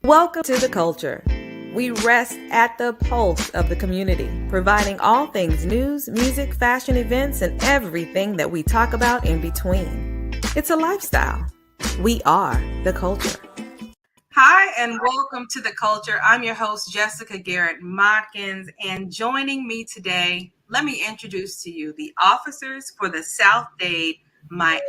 Welcome to The Culture. We rest at the pulse of the community, providing all things news, music, fashion, events, and everything that we talk about in between. It's a lifestyle. We are The Culture. Hi, and welcome to The Culture. I'm your host, Jessica Garrett Modkins, and joining me today, let me introduce to you the officers for the South-Dade Miami.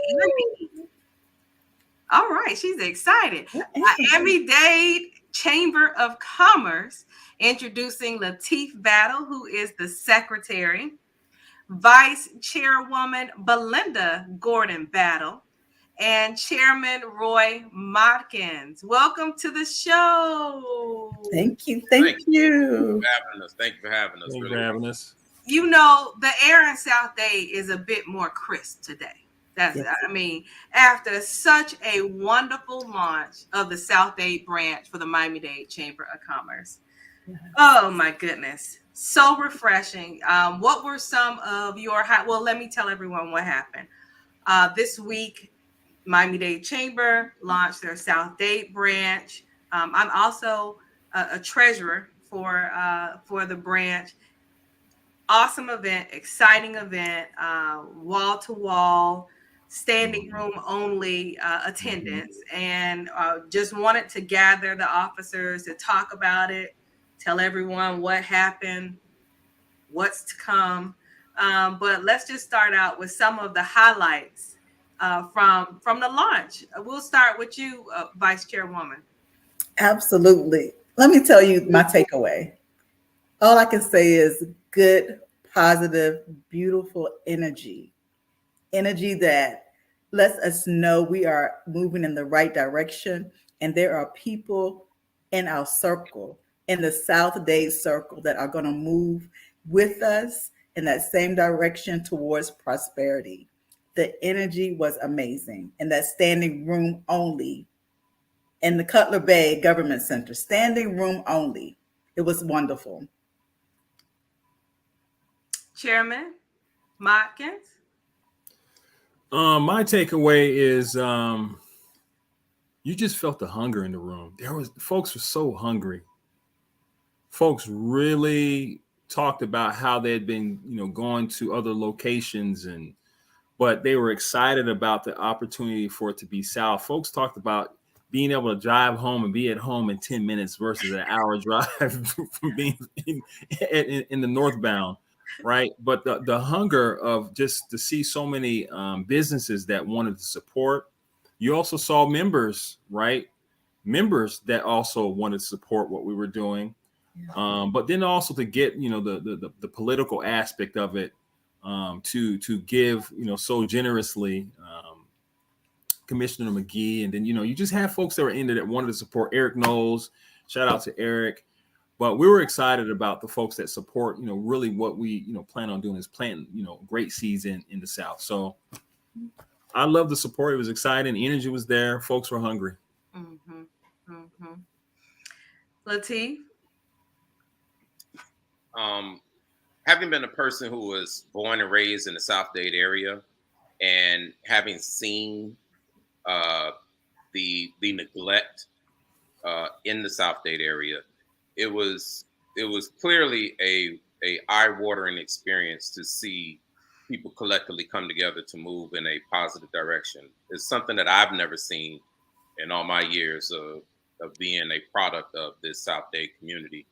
All right, she's excited. Miami-Dade Chamber of Commerce, introducing Lateef Battle, who is the secretary, Vice Chairwoman Belinda Gordon Battle, and Chairman Roy Modkins. Welcome to the show. Thank you. Thank you. Thank you for having us. You know, the air in South-Dade is a bit more crisp today. After such a wonderful launch of the South-Dade Branch for the Miami-Dade Chamber of Commerce. Yes. Oh my goodness. So refreshing. What were some of your well, let me tell everyone what happened. This week, Miami-Dade Chamber launched their South-Dade Branch. I'm also a treasurer for the branch. Awesome event, exciting event, wall-to-wall, standing room only attendance, and just wanted to gather the officers to talk about it, tell everyone what happened, what's to come. But let's just start out with some of the highlights from the launch. We'll start with you, Vice Chairwoman. Absolutely. Let me tell you my takeaway. All I can say is good, positive, beautiful energy that lets us know we are moving in the right direction. And there are people in our circle, in the South-Dade circle, that are going to move with us in that same direction towards prosperity. The energy was amazing. And that standing room only in the Cutler Bay Government Center, standing room only. It was wonderful. Chairman Modkins. My takeaway is you just felt the hunger in the room. Folks were so hungry. Folks really talked about how they had been, going to other locations, but they were excited about the opportunity for it to be South. Folks talked about being able to drive home and be at home in 10 minutes versus an hour drive from being in the northbound. Right. But the hunger of just to see so many businesses that wanted to support. You also saw members, right? Members that also wanted to support what we were doing. Yeah. But then also to get, the political aspect of it to give, so generously, Commissioner Mcghee. And then, you just have folks that were in there that wanted to support. Eric Knowles. Shout out to Eric. But we were excited about the folks that support, really what we, plan on doing is planting, great seeds in the South. So I love the support. It was exciting. The energy was there. Folks were hungry. Mm-hmm. Mm-hmm. Lateef? Having been a person who was born and raised in the South-Dade area and having seen the neglect in the South-Dade area, it was clearly a eye-watering experience to see people collectively come together to move in a positive direction. It's something that I've never seen in all my years of being a product of this South-Dade community.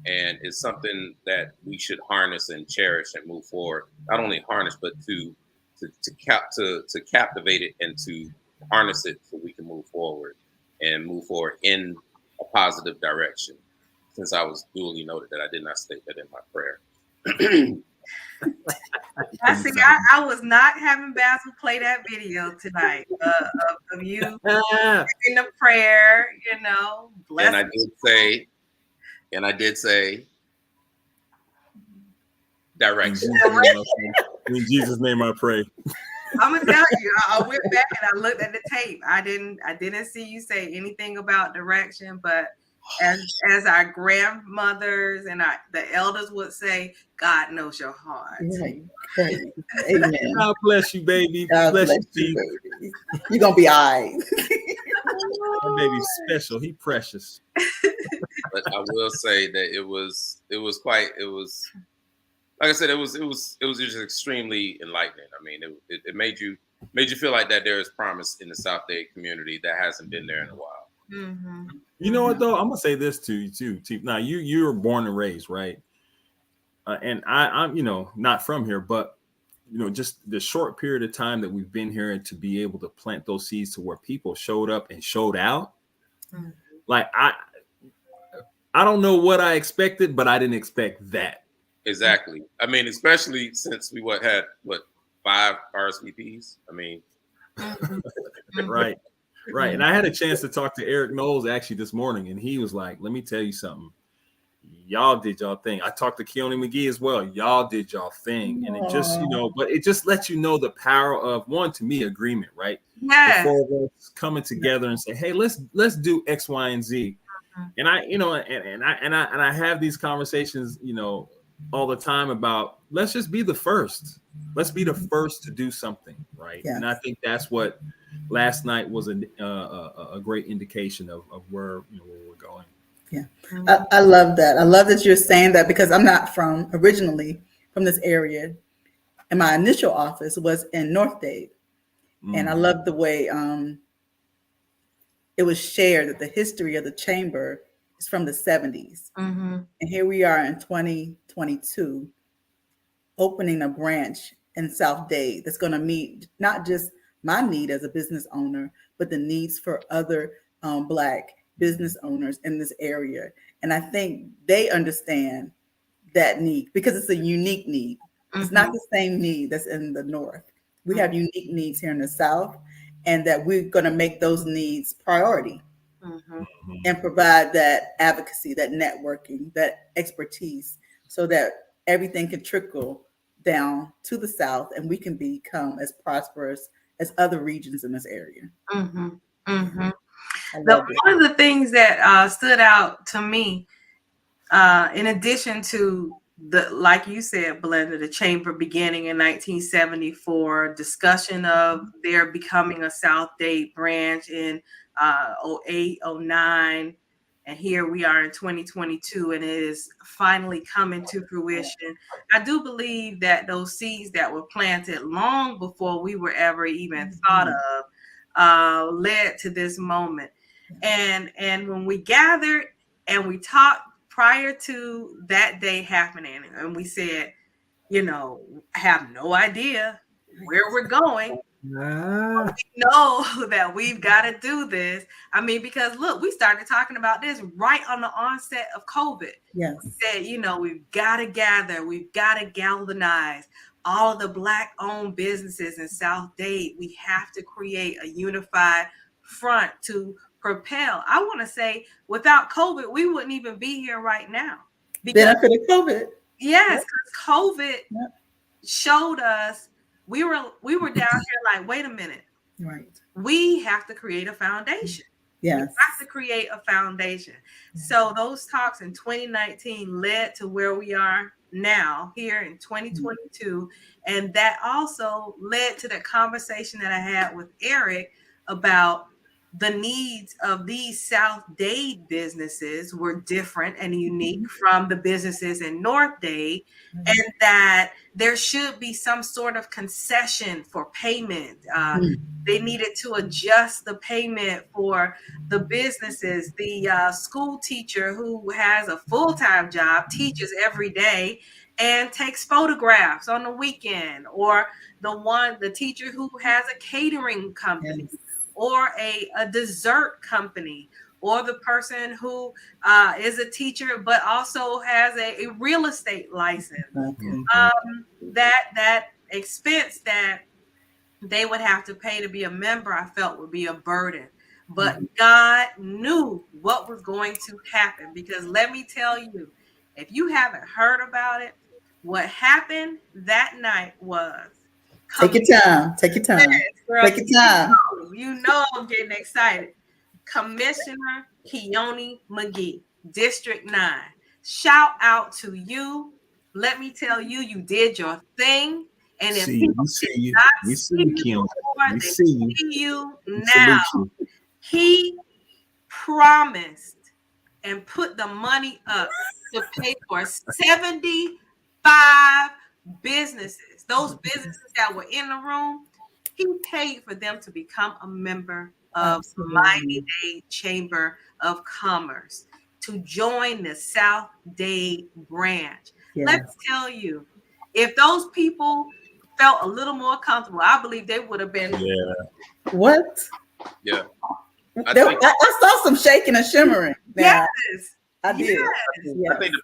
And it's something that we should harness and cherish and move forward. Not only harness, but to captivate it and to harness it so we can move forward in a positive direction. Since I was duly noted that I did not state that in my prayer. I was not having Basil play that video tonight of you in the prayer, bless. And I did say direction. In Jesus' name I pray. I'm gonna tell you, I went back and I looked at the tape. I didn't see you say anything about direction, but as our grandmothers and the elders would say, God knows your heart. Right. Amen. God bless you, baby. God bless you, baby. You're gonna be all right. My baby's special. He precious. But I will say that it was like I said, it was just extremely enlightening. I mean, it made you feel like that there is promise in the South-Dade community that hasn't been there in a while. Mm-hmm. You know what though? I'm gonna say this to you too. Now you were born and raised, right? And I'm not from here, but just the short period of time that we've been here and to be able to plant those seeds to where people showed up and showed out. Mm-hmm. Like I don't know what I expected, but I didn't expect that. Exactly. I mean, especially since we had 5 RSVPs. I mean, right. And I had a chance to talk to Eric Knowles actually this morning, and he was like, "Let me tell you something. Y'all did y'all thing." I talked to Kionne Mcghee as well. Y'all did y'all thing, and it just but it just lets you know the power of one, to me, agreement, right? Yes. The 4 of us coming together and say, "Hey, let's do X, Y, and Z." And I have these conversations, all the time about let's just be the first. Let's be the first to do something, right? Yes. And I think that's what last night was a great indication of where we're going. Yeah, I love that. I love that you're saying that, because I'm not originally from this area, and my initial office was in North-Dade, and I love the way it was shared that the history of the chamber is from the 70s, and here we are in 2022, opening a branch in South-Dade that's going to meet not just my need as a business owner, but the needs for other Black business owners in this area. And I think they understand that need because it's a unique need. It's not the same need that's in the North. We have unique needs here in the South, and that we're going to make those needs priority and provide that advocacy, that networking, that expertise, so that everything can trickle down to the South and we can become as prosperous as other regions in this area. One of the things that stood out to me, in addition to like you said, Belinda, the chamber beginning in 1974, discussion of there becoming a South-Dade branch in 08, 09, and here we are in 2022, and it is finally coming to fruition. I do believe that those seeds that were planted long before we were ever even thought of led to this moment. And when we gathered and we talked prior to that day happening, and we said, I have no idea where we're going. We know that we've got to do this. I mean, because look, we started talking about this right on the onset of COVID. Yes. We said, we've got to gather, we've got to galvanize all of the Black-owned businesses in South-Dade. We have to create a unified front to propel. I want to say, without COVID, we wouldn't even be here right now. Benefit of COVID. Yes, because COVID showed us we were down here like, wait a minute. Right. We have to create a foundation. Yes. We have to create a foundation. So those talks in 2019 led to where we are now here in 2022. And that also led to the conversation that I had with Eric about the needs of these South-Dade businesses were different and unique from the businesses in North-Dade, and that there should be some sort of concession for payment. They needed to adjust the payment for the businesses. The school teacher who has a full-time job, teaches every day, and takes photographs on the weekend, or the teacher who has a catering company. Yes. Or a dessert company, or the person who is a teacher but also has a real estate license. That expense that they would have to pay to be a member, I felt would be a burden. But God knew what was going to happen, because let me tell you, if you haven't heard about it, what happened that night was... Take your time. Take your time. Yes, girl, take your time. You know I'm getting excited. Commissioner Kionne Mcghee, District 9. Shout out to you. Let me tell you, you did your thing. And if people did not see you before, they see you now. He promised and put the money up to pay for 75 businesses. Those businesses that were in the room, he paid for them to become a member of the Miami-Dade Chamber of Commerce, to join the South-Dade Branch. Yes. Let's tell you, if those people felt a little more comfortable, I believe they would have been. Yeah. What? Yeah. I saw some shaking and shimmering. Now. Yes. I did. Yes. I think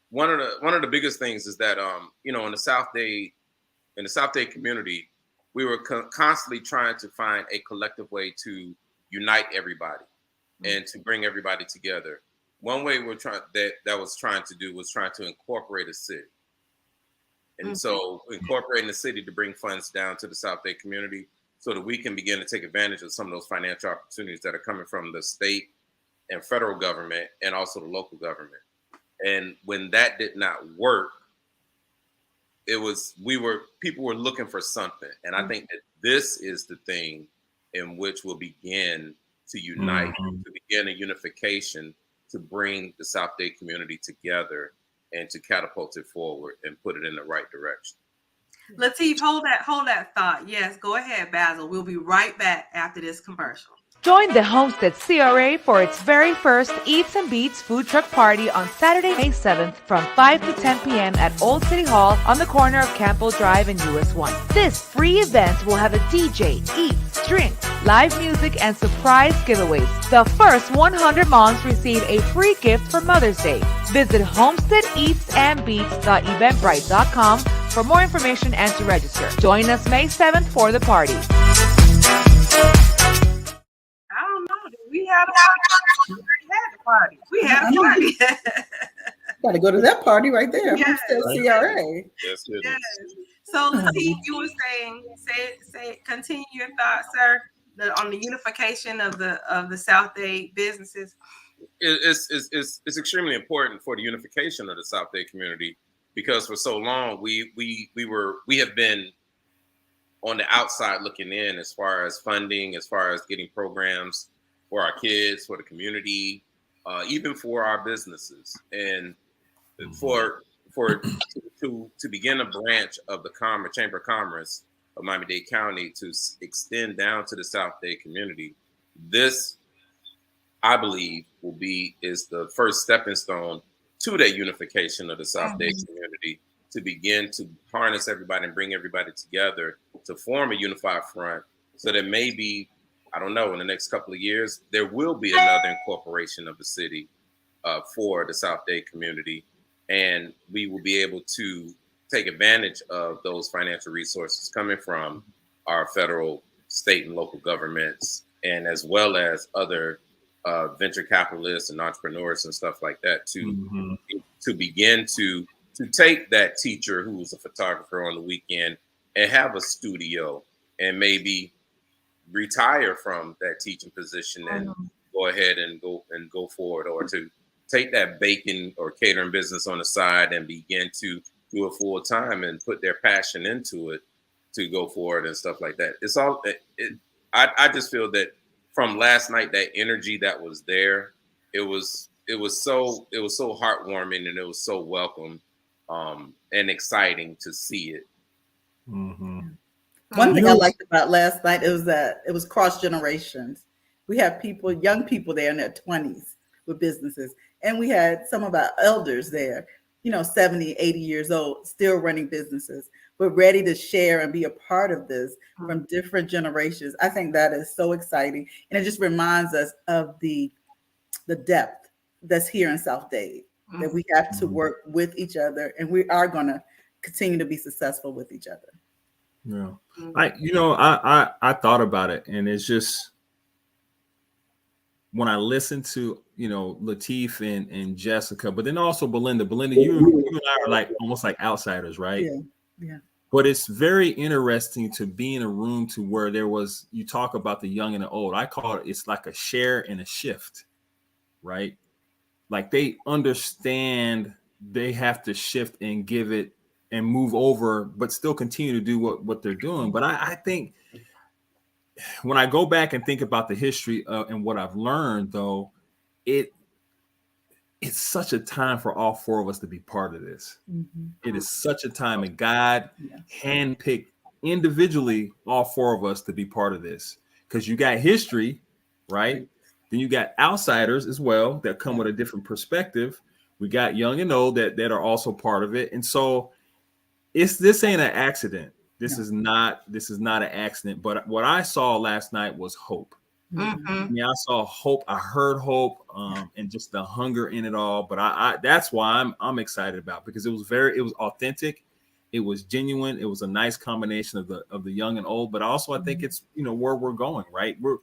one of the biggest things is that in the South-Dade community, we were constantly trying to find a collective way to unite everybody and to bring everybody together. One way was trying to incorporate a city. And so incorporating the city to bring funds down to the South-Dade community so that we can begin to take advantage of some of those financial opportunities that are coming from the state and federal government and also the local government. And when that did not work, people were looking for something. And I think that this is the thing in which we'll begin to unite, to begin a unification, to bring the South-Dade community together and to catapult it forward and put it in the right direction. Lateef, hold that thought. Yes, go ahead, Basil. We'll be right back after this commercial. Join the Homestead CRA for its very first Eats and Beats food truck party on Saturday, May 7th from 5 to 10 p.m. at Old City Hall on the corner of Campbell Drive and US 1. This free event will have a DJ, eats, drinks, live music, and surprise giveaways. The first 100 moms receive a free gift for Mother's Day. Visit homesteadeatsandbeats.eventbrite.com for more information and to register. Join us May 7th for the party. I don't know. We had a party. We had a party. Got to go to that party right there. Yes. Homestead CRA. Yes, it Yes. is. So, Lateef, you were saying, continue your thoughts, sir, on the unification of the South-Dade businesses. It's extremely important for the unification of the South-Dade community because for so long we have been on the outside looking in as far as funding, as far as getting programs for our kids, for the community, even for our businesses, and to begin a branch of the Chamber of Commerce of Miami-Dade County to extend down to the South-Dade community. This, I believe, is the first stepping stone to that unification of the South-Dade community, to begin to harness everybody and bring everybody together to form a unified front so that maybe, I don't know, in the next couple of years, there will be another incorporation of the city for the South-Dade community. And we will be able to take advantage of those financial resources coming from our federal, state, and local governments, and as well as other venture capitalists and entrepreneurs and stuff like that to begin to take that teacher who was a photographer on the weekend and have a studio and maybe retire from that teaching position and go ahead and go forward, or to take that baking or catering business on the side and begin to do it full time and put their passion into it to go forward and stuff like that. It's all. I just feel that from last night, that energy that was there, it was so heartwarming and it was so welcome and exciting to see it. One thing I liked about last night is that it was cross generations. We have young people there in their 20s with businesses, and we had some of our elders there, 70, 80 years old, still running businesses, but ready to share and be a part of this from different generations. I think that is so exciting. And it just reminds us of the depth that's here in South-Dade, that we have to work with each other, and we are going to continue to be successful with each other. Yeah. I thought about it, and it's just, when I listen to, Lateef and Jessica, but then also Belinda, you and I are like almost like outsiders, right? Yeah. But it's very interesting to be in a room to where you talk about the young and the old. I call it's like a share and a shift, right? Like they understand they have to shift and give it and move over, but still continue to do what they're doing. But I think when I go back and think about the history and what I've learned, though, it's such a time for all four of us to be part of this. Mhm. It is such a time, and God Yeah. handpicked individually all four of us to be part of this, because you got history, right? Then you got outsiders as well that come with a different perspective. We got young and old that are also part of it, and so this ain't an accident. This No. is not an accident. But what I saw last night was hope. Mhm. Yeah, I saw hope. I heard hope, and just the hunger in it all. But I that's why I'm excited about, because it was authentic, it was genuine, it was a nice combination of the young and old. But also, I think it's where we're going, right? We're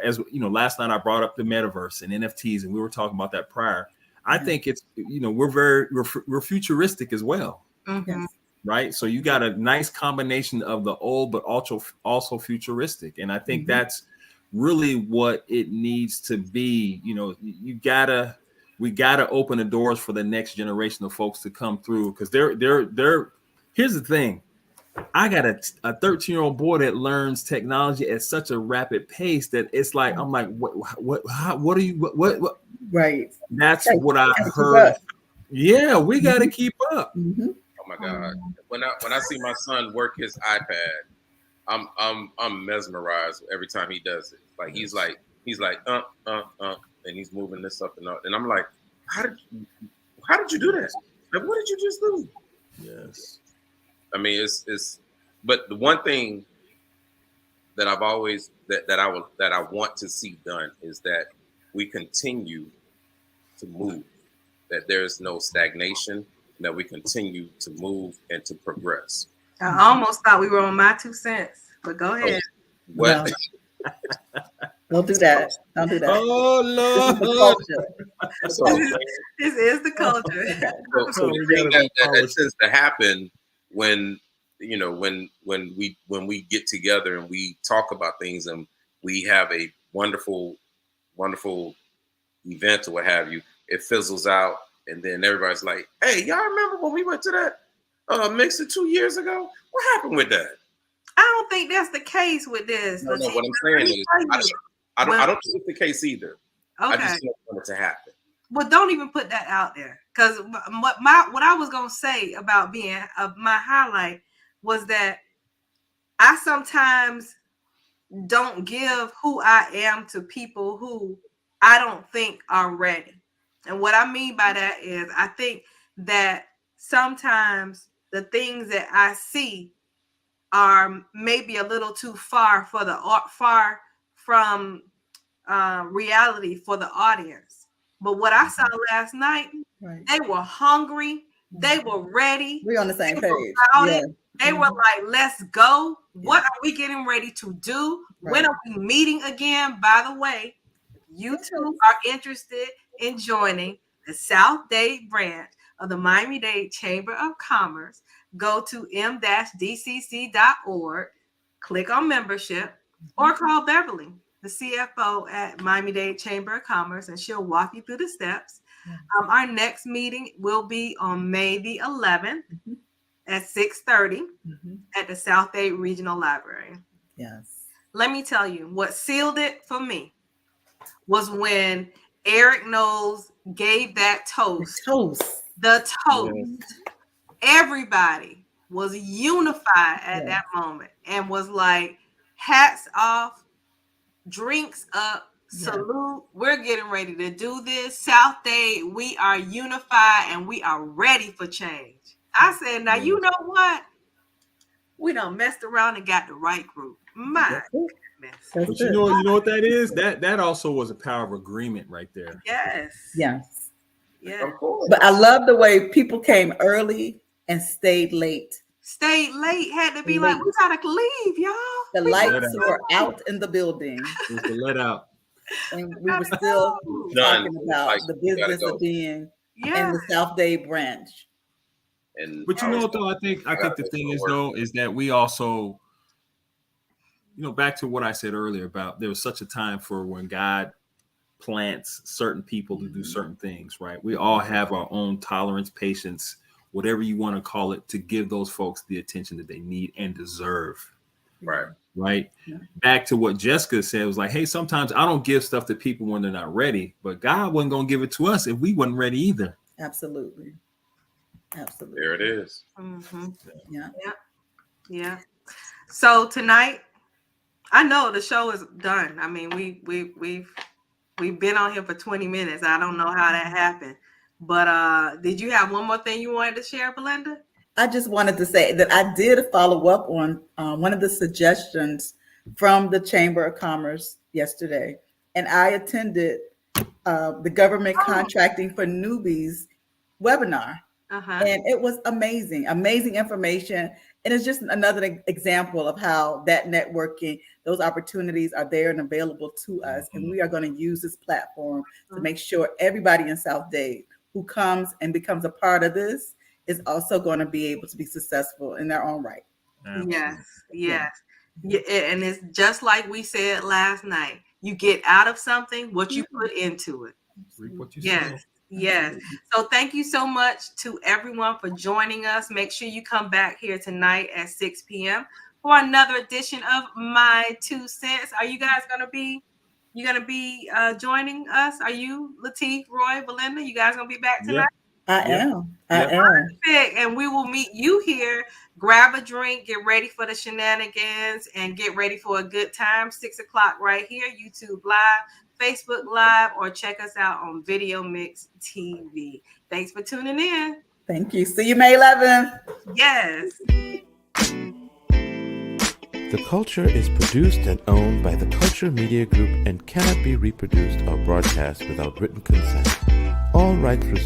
as last night I brought up the metaverse and NFTs, and we were talking about that prior. I think it's we're futuristic as well, Mhm. right? So you got a nice combination of the old, but also futuristic, and I think that's really what it needs to be. We gotta open the doors for the next generation of folks to come through, because they're here's the thing. I got a 13-year-old boy that learns technology at such a rapid pace that it's like, I'm like, what are you, what? Right. That's what I Gotta keep heard. up. Yeah, we got to keep up. Mhm. Oh my God! When I see my son work his iPad, I'm mesmerized every time he does it. Like he's like and he's moving this up and up, and I'm like, how did you do that? Like, what did you just do? Yes. I mean, it's. But the one thing that I've always that I want to see done is that we continue to move. That there's no stagnation. That we continue to move and to progress. I almost thought we were on my 2 cents, but go ahead. What? No. Don't do that. Don't do that. Oh This is the Lord. culture. That's all I'm saying. This is the culture. So the thing that tends to happen when when we get together and we talk about things and we have a wonderful event or what have you, it fizzles out, and then everybody's like, "Hey, y'all remember when we went to that mixer 2 years ago? What happened with that?" I don't think that's the case with this. No, what I'm saying is, I don't think it's the case either. I Okay. just don't want it to happen. Well, don't even put that out there, because what I was gonna say about being my highlight was that I sometimes don't give who I am to people who I don't think are ready. And what I mean by that is, I think that sometimes the things that I see are maybe a little too far from reality for the audience. But what I saw last night, Right. they were hungry, they were ready, We're on the same they were page. about Yeah. it. They were like, let's go. What are we getting ready to do? When Right. are we meeting again? By the way, you two are interested in joining the South-Dade Branch of the Miami-Dade Chamber of Commerce, go to m-dcc.org, click on membership, or call Beverly, the CFO at Miami-Dade Chamber of Commerce, and she'll walk you through the steps. Our next meeting will be on May the 11th at 6:30 at the South-Dade Regional Library. Yes. Let me tell you, what sealed it for me was when Eric Knowles gave that toast. The toast. Everybody was unified at that moment and was like, hats off, drinks up, salute. We're getting ready to do this. South-Dade, we are unified and we are ready for change. I said, now you know what? We done messed around and got the right group. My goodness. But you know what that is? That also was a power of agreement right there. Yes. Yes. Yeah. Of course. But I love the way people came early and stayed late. Stayed late, had to be like, we gotta leave, y'all. The lights were out in the building. It was the let out. And we were still talking about the business of being in the South-Dade Branch. But you know what, though, I think the thing is, though, is that we also, back to what I said earlier about there was such a time for when God plants certain people to do certain things, right? We all have our own tolerance, patience, whatever you want to call it, to give those folks the attention that they need and deserve. Right. right? Yeah. Back to what Jessica said, was like, hey, sometimes I don't give stuff to people when they're not ready, but God wasn't going to give it to us if we wasn't ready either. Absolutely. Absolutely. There it is. Mm-hmm. Yeah. Yeah. So tonight, I know the show is done. I mean, we've been on here for 20 minutes. I don't know how that happened, but did you have one more thing you wanted to share, Belinda? I just wanted to say that I did follow up on one of the suggestions from the Chamber of Commerce yesterday, and I attended the government contracting for newbies webinar. And it was amazing information. And it's just another example of how that networking, those opportunities are there and available to us. And we are going to use this platform to make sure everybody in South-Dade who comes and becomes a part of this is also going to be able to be successful in their own right. Yes. Yeah, and it's just like we said last night. You get out of something what you put into it. What you Yes. said. Yes. So thank you so much to everyone for joining us. Make sure you come back here tonight at 6 p.m. for another edition of My 2 Cents. Are you guys going to be joining us? Are you, Lateef, Roy, Belinda? You guys going to be back tonight? I am. Perfect. And we will meet you here. Grab a drink, get ready for the shenanigans, and get ready for a good time. 6 o'clock right here, YouTube Live, Facebook Live, or check us out on Video Mix TV. Thanks for tuning in. Thank you. See you May 11th. Yes. The Culture is produced and owned by the Culture Media Group and cannot be reproduced or broadcast without written consent. All rights reserved.